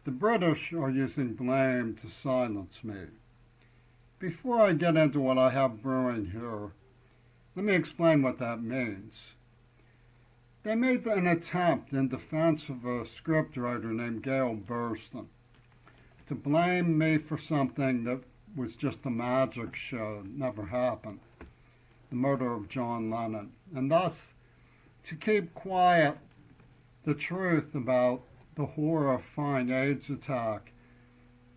The British are using blame to silence me. Before I get into what I have brewing here, let me explain what that means. They made an attempt in defense of a scriptwriter named Gail Burston to blame me for something that was just a magic show, never happened, the murder of John Lennon, and thus to keep quiet the truth about the horrifying AIDS attack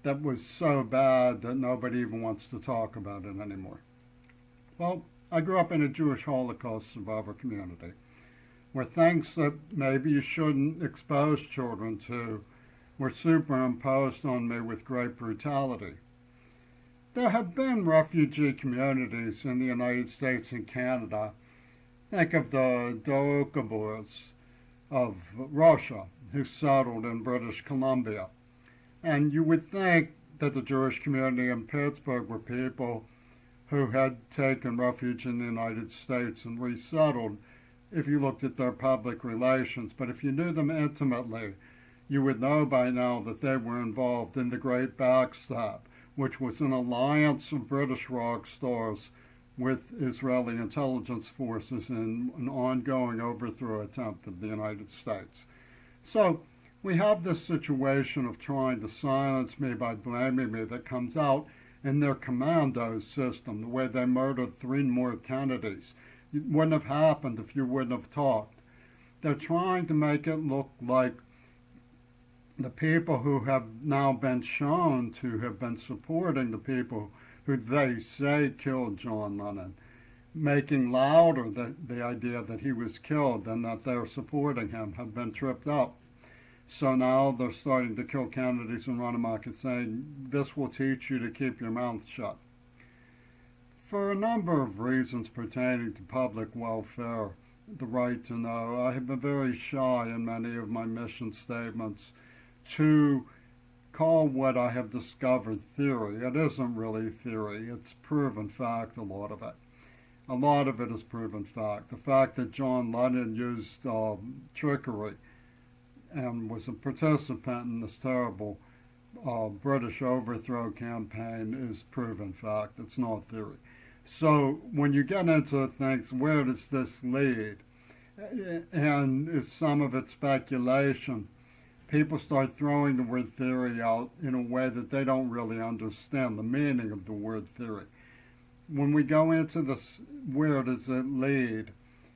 that was so bad that nobody even wants to talk about it anymore. Well, I grew up in a Jewish Holocaust survivor community where things that maybe you shouldn't expose children to were superimposed on me with great brutality. There have been refugee communities in the United States and Canada. Think of the Doukhobors of Russia who settled in British Columbia. And you would think that the Jewish community in Pittsburgh were people who had taken refuge in the United States and resettled if you looked at their public relations. But if you knew them intimately, you would know by now that they were involved in the Great Backstab, which was an alliance of British rock stars with Israeli intelligence forces in an ongoing overthrow attempt of the United States. So we have this situation of trying to silence me by blaming me that comes out in their commando system, the way they murdered 3 more Kennedys. It wouldn't have happened if you wouldn't have talked. They're trying to make it look like the people who have now been shown to have been supporting the people who they say killed John Lennon, making louder the idea that he was killed and that they're supporting him, have been tripped up. So now they're starting to kill Kennedys and run amok and saying, this will teach you to keep your mouth shut. For a number of reasons pertaining to public welfare, the right to know, I have been very shy in many of my mission statements to call what I have discovered theory. It isn't really theory, it's proven fact, a lot of it. A lot of it is proven fact. The fact that John Lennon used trickery and was a participant in this terrible British overthrow campaign is proven fact. It's not theory. So when you get into things, where does this lead? And is some of it speculation? People start throwing the word theory out in a way that they don't really understand the meaning of the word theory. When we go into this, where does it lead?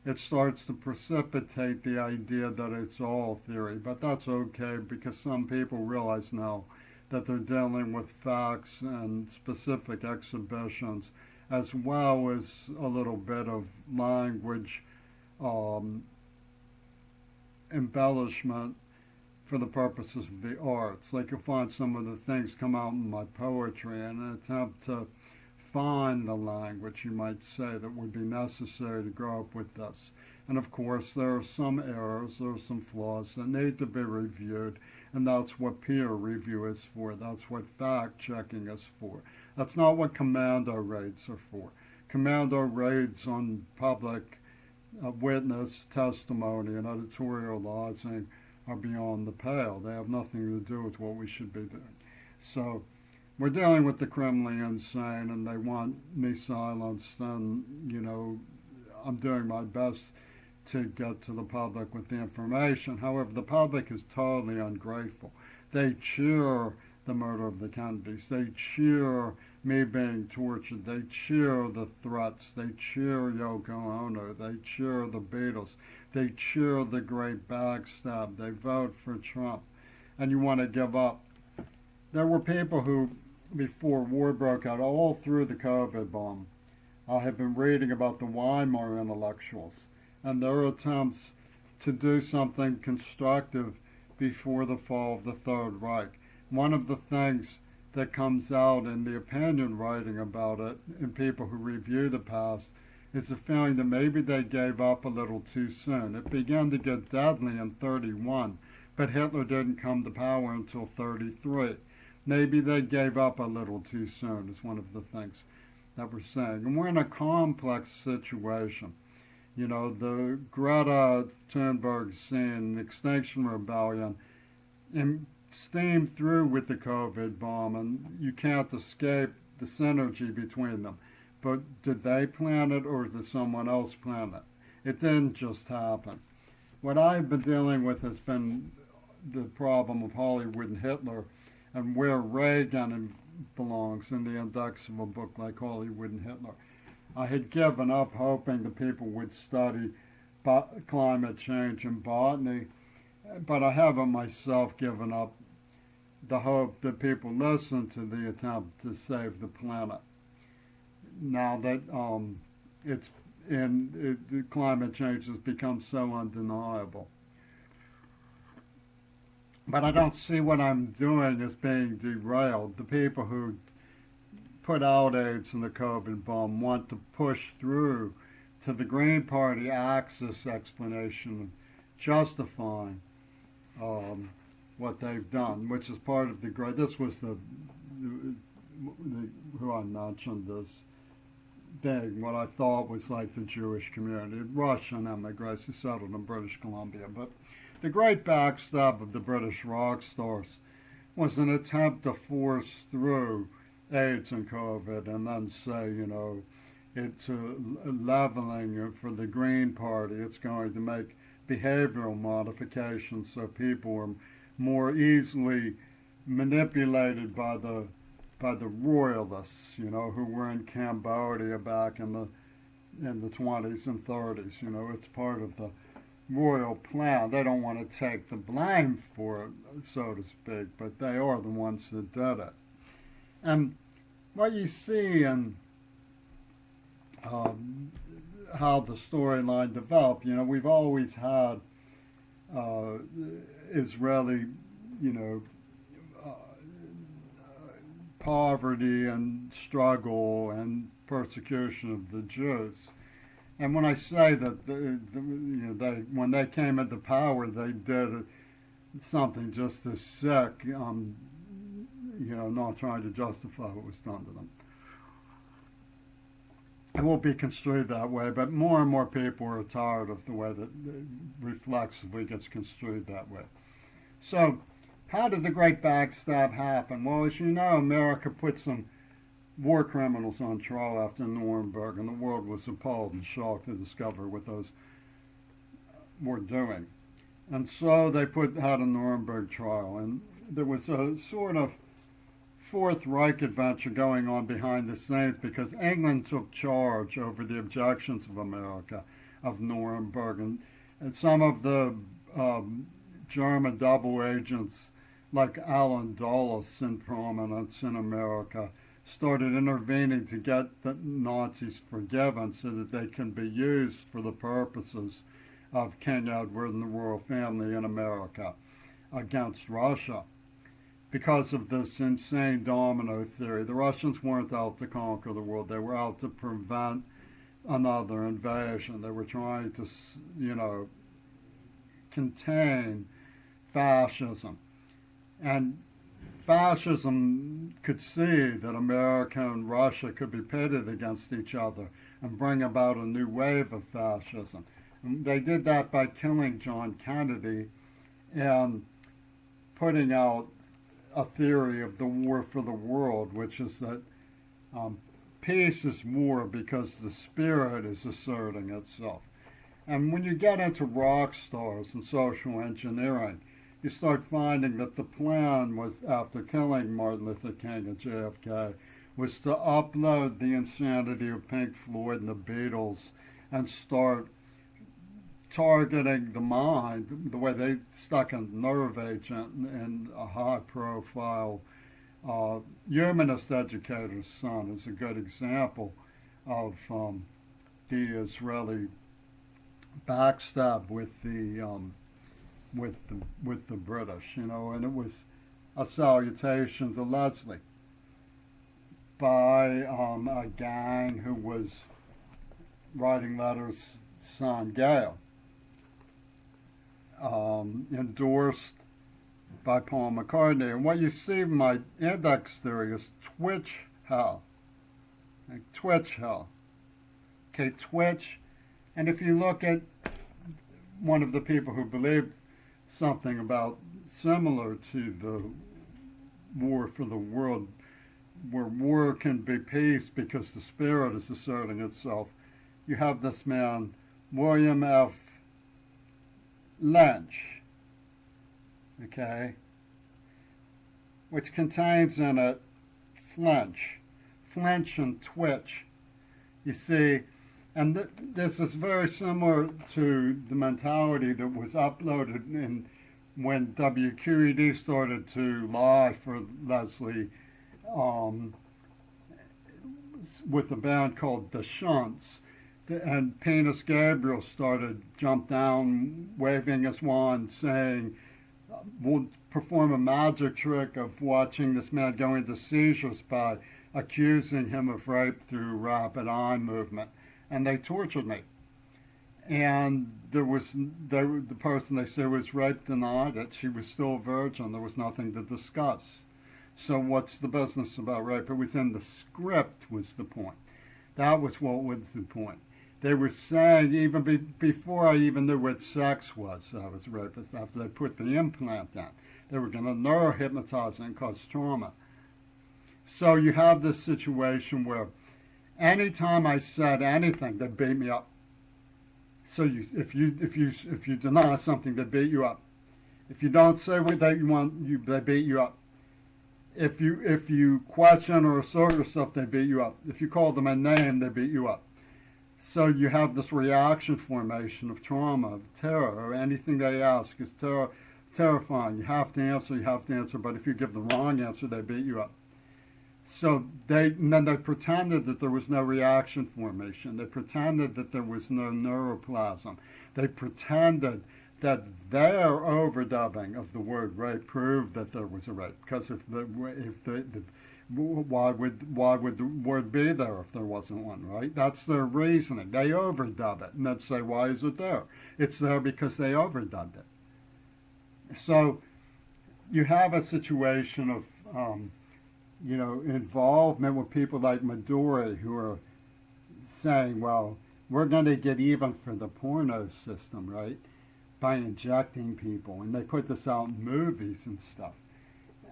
It starts to precipitate the idea that it's all theory, but that's okay because some people realize now that they're dealing with facts and specific exhibitions as well as a little bit of language embellishment for the purposes of the arts. Like you'll find some of the things come out in my poetry in an attempt to find the language, you might say, that would be necessary to grow up with this. And of course, there are some errors, there are some flaws that need to be reviewed, and that's what peer review is for. That's what fact-checking is for. That's not what commando raids are for. Commando raids on public witness testimony and editorializing are beyond the pale. They have nothing to do with what we should be doing. So we're dealing with the criminally insane, and they want me silenced, and, you know, I'm doing my best to get to the public with the information. However, the public is totally ungrateful. They cheer the murder of the Kennedys. They cheer me being tortured. They cheer the threats. They cheer Yoko Ono. They cheer the Beatles. They cheer the Great Backstab. They vote for Trump. And you want to give up. There were people who, before war broke out, all through the COVID bomb, I have been reading about the Weimar intellectuals and their attempts to do something constructive before the fall of the Third Reich. One of the things that comes out in the opinion writing about it in people who review the past is the feeling that maybe they gave up a little too soon. It began to get deadly in 1931, but Hitler didn't come to power until 1933. Maybe they gave up a little too soon is one of the things that we're saying. And we're in a complex situation. You know, the Greta Thunberg scene, the Extinction Rebellion, in steam through with the COVID bomb, and you can't escape the synergy between them. But did they plan it or did someone else plan it? It didn't just happen. What I've been dealing with has been the problem of Hollywood and Hitler and where Reagan belongs in the index of a book like Hollywood and Hitler. I had given up hoping the people would study climate change and botany, but I haven't myself given up the hope that people listen to the attempt to save the planet. Now that the climate change has become so undeniable. But I don't see what I'm doing as being derailed. The people who put out AIDS in the COVID bomb want to push through to the Green Party Axis explanation justifying what they've done, which is part of the great. This was the who I mentioned this thing. What I thought was like the Jewish community, Russian immigrants who settled in British Columbia. But the Great Backstab of the British rock stars was an attempt to force through AIDS and COVID, and then say, it's a leveling for the Green Party. It's going to make behavioral modifications so people are more easily manipulated by the royalists, who were in Cambodia back in the 20s and 30s. It's part of the royal plan. They don't want to take the blame for it, so to speak, but they are the ones that did it. And what you see in how the storyline developed, we've always had Israeli, poverty and struggle and persecution of the Jews. And when I say that when they came into power, they did something just as sick, not trying to justify what was done to them. It won't be construed that way, but more and more people are tired of the way that it reflexively gets construed that way. So, how did the Great Backstab happen? Well, as you know, America put some war criminals on trial after Nuremberg, and the world was appalled and shocked to discover what those were doing. And so they had a Nuremberg trial, and there was a sort of Fourth Reich adventure going on behind the scenes because England took charge over the objections of America of Nuremberg, and some of the German double agents like Alan Dulles in prominence in America started intervening to get the Nazis forgiven so that they can be used for the purposes of King Edward and the royal family in America against Russia. Because of this insane domino theory, the Russians weren't out to conquer the world. They were out to prevent another invasion. They were trying to, contain fascism. And fascism could see that America and Russia could be pitted against each other and bring about a new wave of fascism. And they did that by killing John Kennedy and putting out a theory of the war for the world, which is that peace is war because the spirit is asserting itself. And when you get into rock stars and social engineering, you start finding that the plan was, after killing Martin Luther King and JFK, was to upload the insanity of Pink Floyd and the Beatles and start targeting the mind, the way they stuck a nerve agent in a high-profile humanist educator's son is a good example of the Israeli backstab with the British, and it was a salutation to Leslie by a gang who was writing letters to son Gail. Endorsed by Paul McCartney. And what you see in my index theory is Twitch hell. Like Twitch hell. Okay, Twitch. And if you look at one of the people who believed something about similar to the war for the world, where war can be peace because the spirit is asserting itself. You have this man, William F. Lynch, okay, which contains in it flinch and twitch. You see, and this is very similar to the mentality that was uploaded in when WQED started to lie for Leslie with a band called The Shunts. And Penis Gabriel jumped down, waving his wand, saying, we'll perform a magic trick of watching this man go into seizures by accusing him of rape through rapid eye movement. And they tortured me. And the person they said was raped denied it. She was still a virgin. There was nothing to discuss. So what's the business about rape? It was in the script was the point. That was what was the point. They were saying, even before I even knew what sex was, I was a rapist, after they put the implant in, they were going to neurohypnotize and cause trauma. So you have this situation where anytime I said anything, they beat me up. So if you deny something, they beat you up. If you don't say what they want, they beat you up. If you question or assert yourself, they beat you up. If you call them a name, they beat you up. So you have this reaction formation of trauma, of terror, or anything they ask is terrifying. You have to answer, but if you give the wrong answer, they beat you up. So then they pretended that there was no reaction formation. They pretended that there was no neuroplasm. They pretended that their overdubbing of the word rape proved that there was a rape. Because why would the word be there if there wasn't one, right? That's their reasoning. They overdub it, and they'd say, why is it there? It's there because they overdubbed it. So you have a situation of involvement with people like Midori who are saying, well, we're going to get even for the porno system, right, by injecting people. And they put this out in movies and stuff.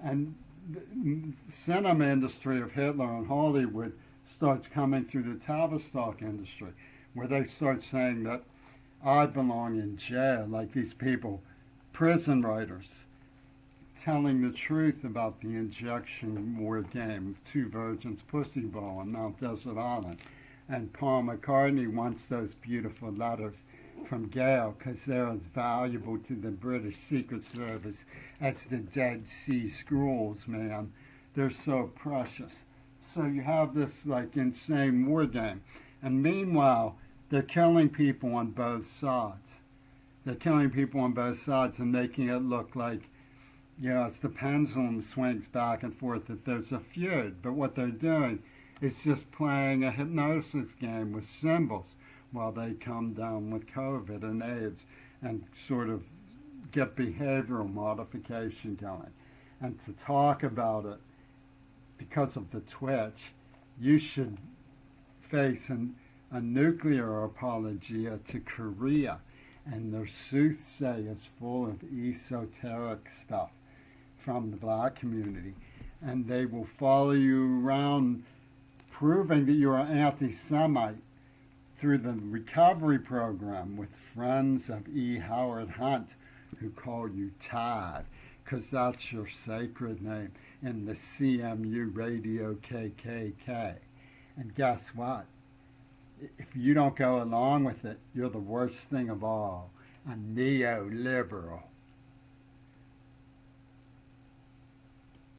And the cinema industry of Hitler and Hollywood starts coming through the Tavistock industry, where they start saying that I belong in jail, like these people, prison writers, telling the truth about the injection war game of Two Virgins Pussy Bowl on Mount Desert Island. And Paul McCartney wants those beautiful letters from Gail because they're as valuable to the British Secret Service as the Dead Sea Scrolls, man. They're so precious. So you have this like insane war game. And meanwhile, they're killing people on both sides. They're killing people on both sides and making it look like, it's the pendulum swings back and forth that there's a feud. But what they're doing is just playing a hypnosis game with symbols while they come down with COVID and AIDS and sort of get behavioral modification going. And to talk about it because of the twitch, you should face a nuclear apologia to Korea and their soothsayers full of esoteric stuff from the black community. And they will follow you around proving that you're an anti-Semite through the recovery program with friends of E. Howard Hunt who call you Tad, because that's your sacred name in the CMU Radio KKK. And guess what? If you don't go along with it, you're the worst thing of all, a neoliberal.